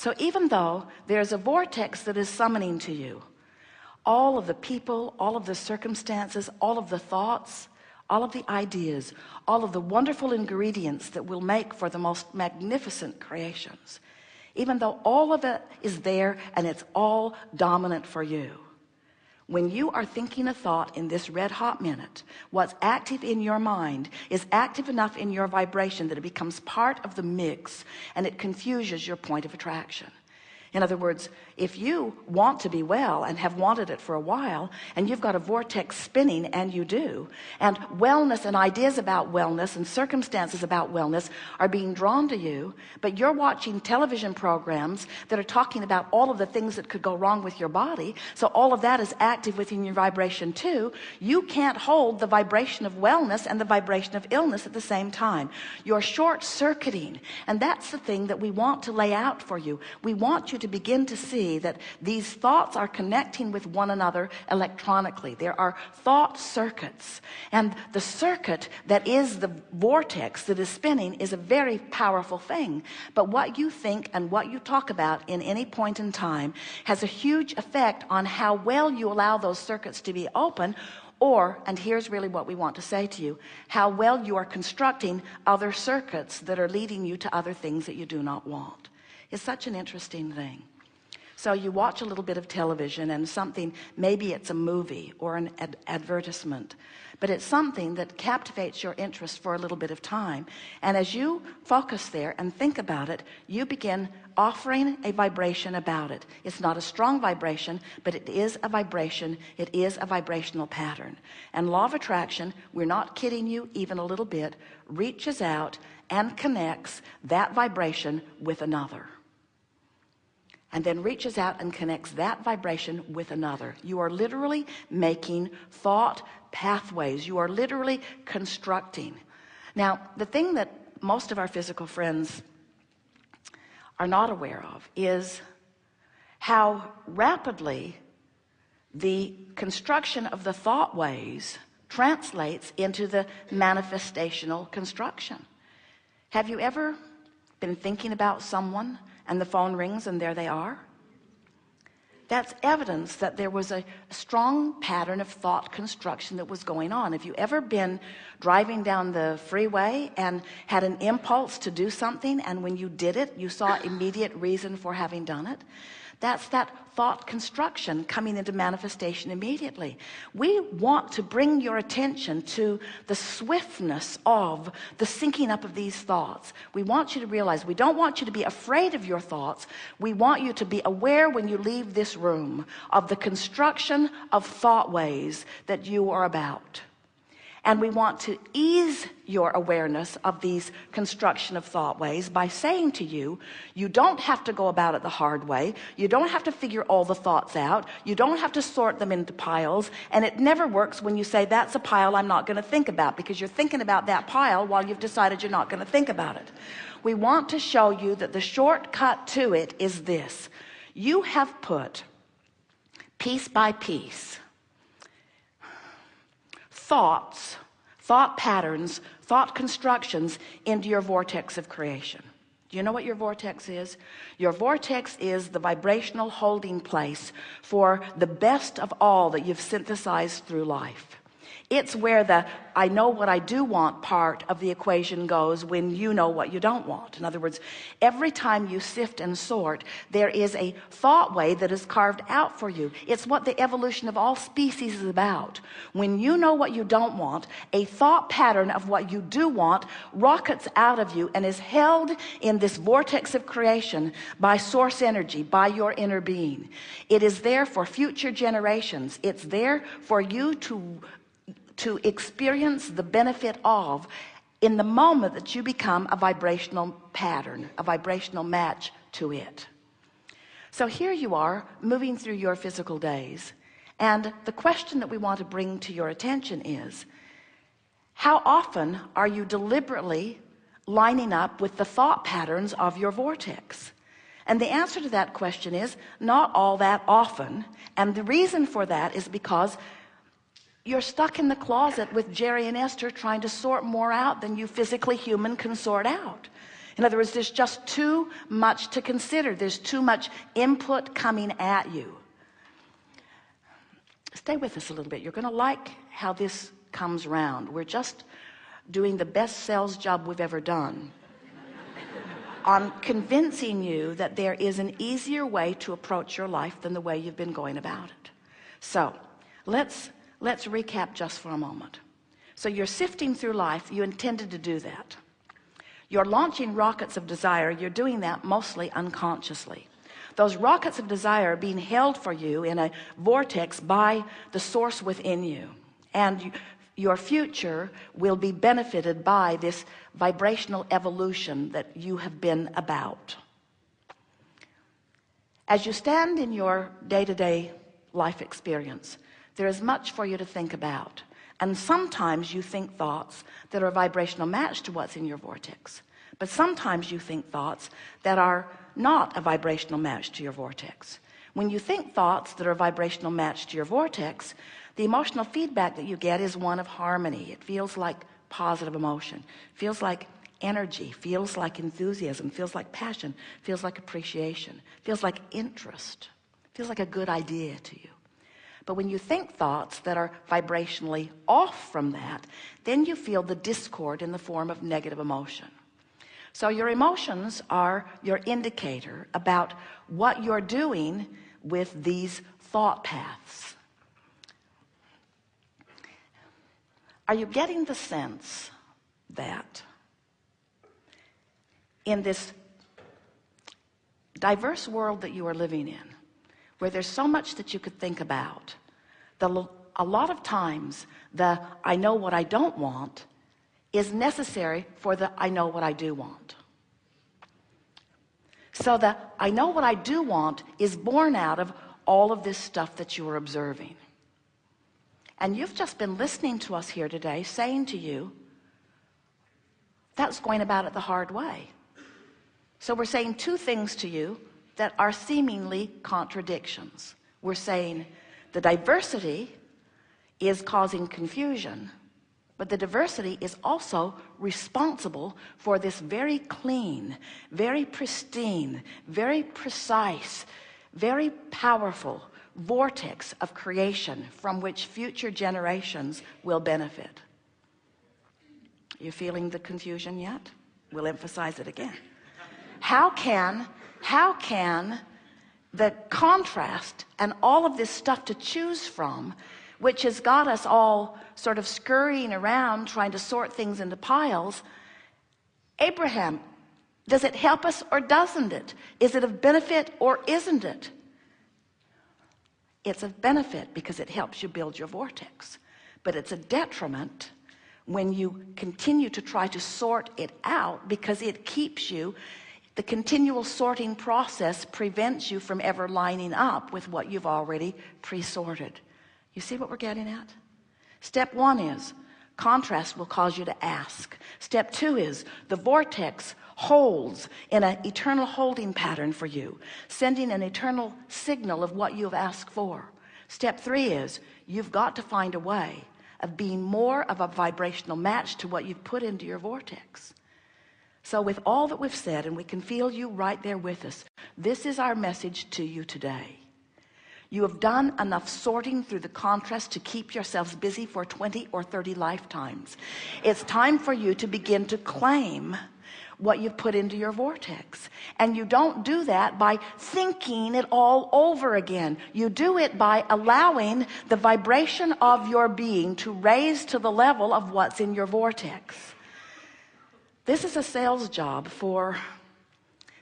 So even though there's a vortex that is summoning to you all of the people, all of the circumstances, all of the thoughts, all of the ideas, all of the wonderful ingredients that will make for the most magnificent creations, even though all of it is there and it's all dominant for you, when you are thinking a thought in this red hot minute, what's active in your mind is active enough in your vibration that it becomes part of the mix and it confuses your point of attraction. In other words, if you want to be well and have wanted it for a while, and you've got a vortex spinning, and you do, and wellness and ideas about wellness and circumstances about wellness are being drawn to you, but you're watching television programs that are talking about all of the things that could go wrong with your body, so all of that is active within your vibration too, you can't hold the vibration of wellness and the vibration of illness at the same time. You're short-circuiting, and that's the thing that we want to lay out for you. We want you to begin to see that these thoughts are connecting with one another electronically. There are thought circuits, and the circuit that is the vortex that is spinning is a very powerful thing. But what you think and what you talk about in any point in time has a huge effect on how well you allow those circuits to be open, or, and here's really what we want to say to you, how well you are constructing other circuits that are leading you to other things that you do not want. It's such an interesting thing. So you watch a little bit of television and something, maybe it's a movie or an advertisement, but it's something that captivates your interest for a little bit of time. And as you focus there and think about it, you begin offering a vibration about it. It's not a strong vibration, but it is a vibration. It is a vibrational pattern. And law of attraction, we're not kidding you even a little bit, reaches out and connects that vibration with another. And then reaches out and connects that vibration with another. You are literally making thought pathways. You are literally constructing. Now, the thing that most of our physical friends are not aware of is how rapidly the construction of the thought waves translates into the manifestational construction. Have you ever been thinking about someone and the phone rings and there they are? That's evidence that there was a strong pattern of thought construction that was going on. Have you ever been driving down the freeway and had an impulse to do something, and when you did it, you saw immediate reason for having done it? That's that thought construction coming into manifestation immediately. We want to bring your attention to the swiftness of the syncing up of these thoughts. We want you to realize we don't want you to be afraid of your thoughts. We want you to be aware when you leave this room of the construction of thought waves that you are about. And we want to ease your awareness of these construction of thought ways by saying to you, you don't have to go about it the hard way. You don't have to figure all the thoughts out. You don't have to sort them into piles. And it never works when you say, that's a pile I'm not going to think about, because you're thinking about that pile while you've decided you're not going to think about it. We want to show you that the shortcut to it is this. You have put piece by piece thoughts, thought patterns, thought constructions into your vortex of creation. Do you know what your vortex is? Your vortex is the vibrational holding place for the best of all that you've synthesized through life. It's where the I know what I do want part of the equation goes when you know what you don't want. In other words, every time you sift and sort, there is a thought way that is carved out for you. It's what the evolution of all species is about. When you know what you don't want, a thought pattern of what you do want rockets out of you and is held in this vortex of creation by source energy, by your inner being. It is there for future generations. It's there for you to experience the benefit of in the moment that you become a vibrational pattern, a vibrational match to it. So here you are moving through your physical days, and the question that we want to bring to your attention is, how often are you deliberately lining up with the thought patterns of your vortex? And the answer to that question is not all that often. And the reason for that is because you're stuck in the closet with Jerry and Esther trying to sort more out than you physically human can sort out. In other words, there's just too much to consider. There's too much input coming at you. Stay with us a little bit. You're going to like how this comes round. We're just doing the best sales job we've ever done on convincing you that there is an easier way to approach your life than the way you've been going about it. So let's recap just for a moment. So you're sifting through life. You intended to do that. You're launching rockets of desire. You're doing that mostly unconsciously. Those rockets of desire are being held for you in a vortex by the source within you. And your future will be benefited by this vibrational evolution that you have been about. As you stand in your day-to-day life experience, there is much for you to think about. And sometimes you think thoughts that are a vibrational match to what's in your vortex. But sometimes you think thoughts that are not a vibrational match to your vortex. When you think thoughts that are a vibrational match to your vortex, the emotional feedback that you get is one of harmony. It feels like positive emotion, feels like energy, feels like enthusiasm, feels like passion, feels like appreciation, feels like interest, feels like a good idea to you. But when you think thoughts that are vibrationally off from that, then you feel the discord in the form of negative emotion. So your emotions are your indicator about what you're doing with these thought paths. Are you getting the sense that in this diverse world that you are living in, where there's so much that you could think about, a lot of times the I know what I don't want is necessary for the I know what I do want. So the I know what I do want is born out of all of this stuff that you are observing. And you've just been listening to us here today saying to you, that's going about it the hard way. So we're saying two things to you that are seemingly contradictions. We're saying the diversity is causing confusion, but the diversity is also responsible for this very clean, very pristine, very precise, very powerful vortex of creation from which future generations will benefit. You feeling the confusion yet? We'll emphasize it again. How can the contrast and all of this stuff to choose from, which has got us all sort of scurrying around trying to sort things into piles, Abraham, does it help us or doesn't it? Is it of benefit or isn't it? It's of benefit because it helps you build your vortex, but it's a detriment when you continue to try to sort it out, because it keeps you, the continual sorting process prevents you from ever lining up with what you've already pre-sorted. You see what we're getting at? Step one is contrast will cause you to ask. Step two is the vortex holds in an eternal holding pattern for you, sending an eternal signal of what you've asked for. Step three is you've got to find a way of being more of a vibrational match to what you've put into your vortex. So with all that we've said, and we can feel you right there with us, this is our message to you today. You have done enough sorting through the contrast to keep yourselves busy for 20 or 30 lifetimes. It's time for you to begin to claim what you've put into your vortex. And you don't do that by thinking it all over again. You do it by allowing the vibration of your being to raise to the level of what's in your vortex. This is a sales job for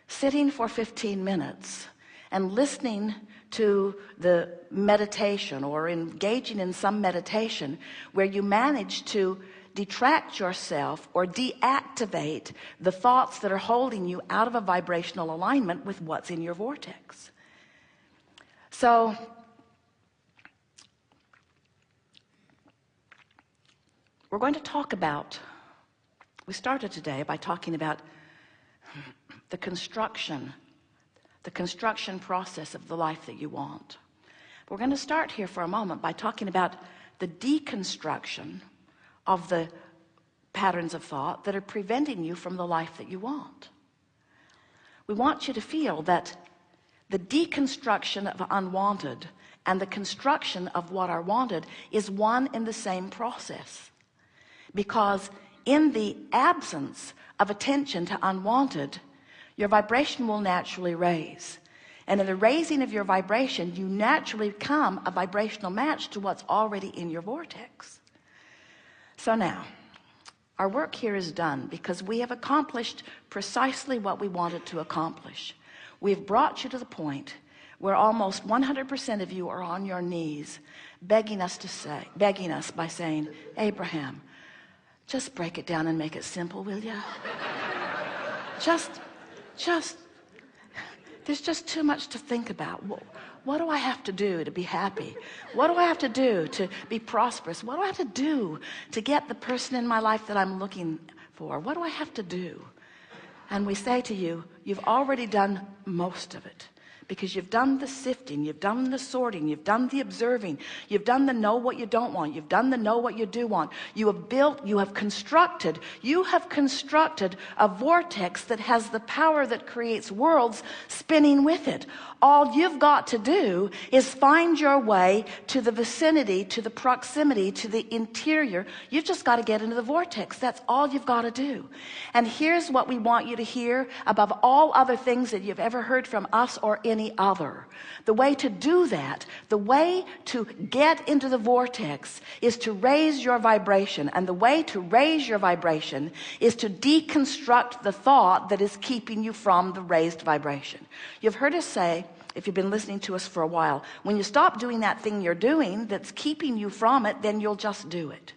sitting for 15 minutes and listening to the meditation or engaging in some meditation where you manage to detract yourself or deactivate the thoughts that are holding you out of a vibrational alignment with what's in your vortex. So we're going to talk about, we started today by talking about the construction process of the life that you want. We're going to start here for a moment by talking about the deconstruction of the patterns of thought that are preventing you from the life that you want. we want you to feel that the deconstruction of unwanted and the construction of what are wanted is one and the same process. Because in the absence of attention to unwanted, your vibration will naturally raise. And in the raising of your vibration, you naturally become a vibrational match to what's already in your vortex. So now, our work here is done because we have accomplished precisely what we wanted to accomplish. We've brought you to the point where almost 100% of you are on your knees, begging us by saying, Abraham, just break it down and make it simple, will you? There's just too much to think about. What do I have to do to be happy? What do I have to do to be prosperous? What do I have to do to get the person in my life that I'm looking for? What do I have to do? And we say to you, you've already done most of it. Because you've done the sifting, you've done the sorting, you've done the observing, you've done the know what you don't want, you've done the know what you do want. You have constructed a vortex that has the power that creates worlds spinning with it. All you've got to do is find your way to the vicinity, to the proximity, to the interior. You've just got to get into the vortex. That's all you've got to do. And here's what we want you to hear above all other things that you've ever heard from us or any other. The way to do that, the way to get into the vortex is to raise your vibration. And the way to raise your vibration is to deconstruct the thought that is keeping you from the raised vibration. You've heard us say, if you've been listening to us for a while, when you stop doing that thing you're doing that's keeping you from it, then you'll just do it.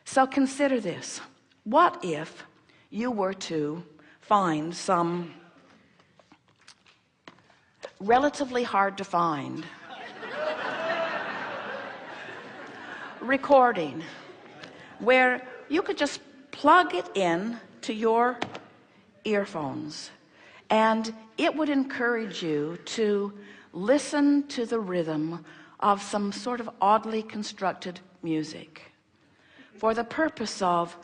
So consider this. What if you were to find some relatively hard to find recording where you could just plug it in to your earphones and it would encourage you to listen to the rhythm of some sort of oddly constructed music for the purpose of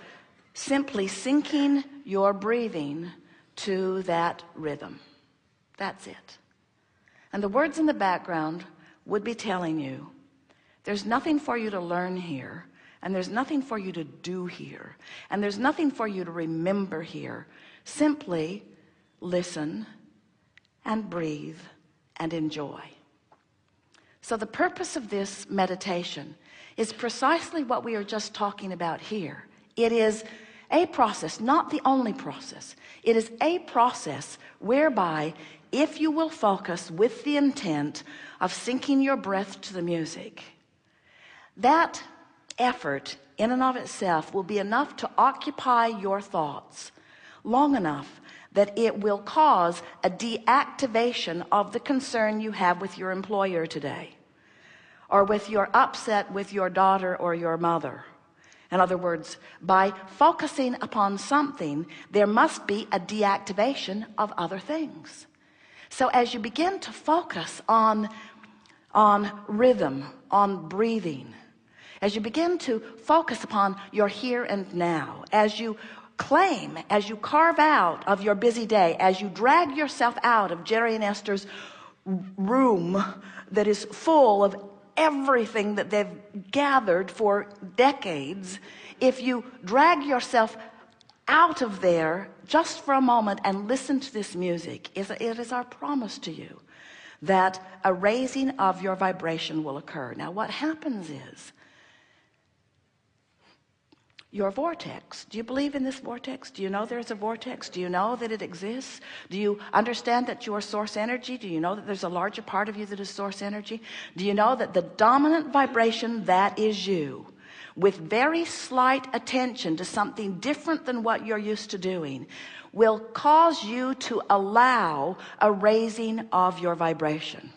simply syncing your breathing to that rhythm. That's it. And the words in the background would be telling you, there's nothing for you to learn here, and there's nothing for you to do here, and there's nothing for you to remember here. Simply listen and breathe and enjoy. So the purpose of this meditation is precisely what we are just talking about here. It is a process, not the only process. It is a process whereby if you will focus with the intent of syncing your breath to the music, that effort in and of itself will be enough to occupy your thoughts long enough that it will cause a deactivation of the concern you have with your employer today, or with your upset with your daughter or your mother. In other words, by focusing upon something, there must be a deactivation of other things. So as you begin to focus on rhythm, on breathing, as you begin to focus upon your here and now, as you claim, as you carve out of your busy day, as you drag yourself out of Jerry and Esther's room that is full of everything that they've gathered for decades, if you drag yourself out of there just for a moment and listen to this music, it is our promise to you that a raising of your vibration will occur. Now what happens is your vortex. Do you believe in this vortex? Do you know there's a vortex? Do you know that it exists? Do you understand that you are source energy? Do you know that there's a larger part of you that is source energy? Do you know that the dominant vibration, that is you, with very slight attention to something different than what you're used to doing, will cause you to allow a raising of your vibration?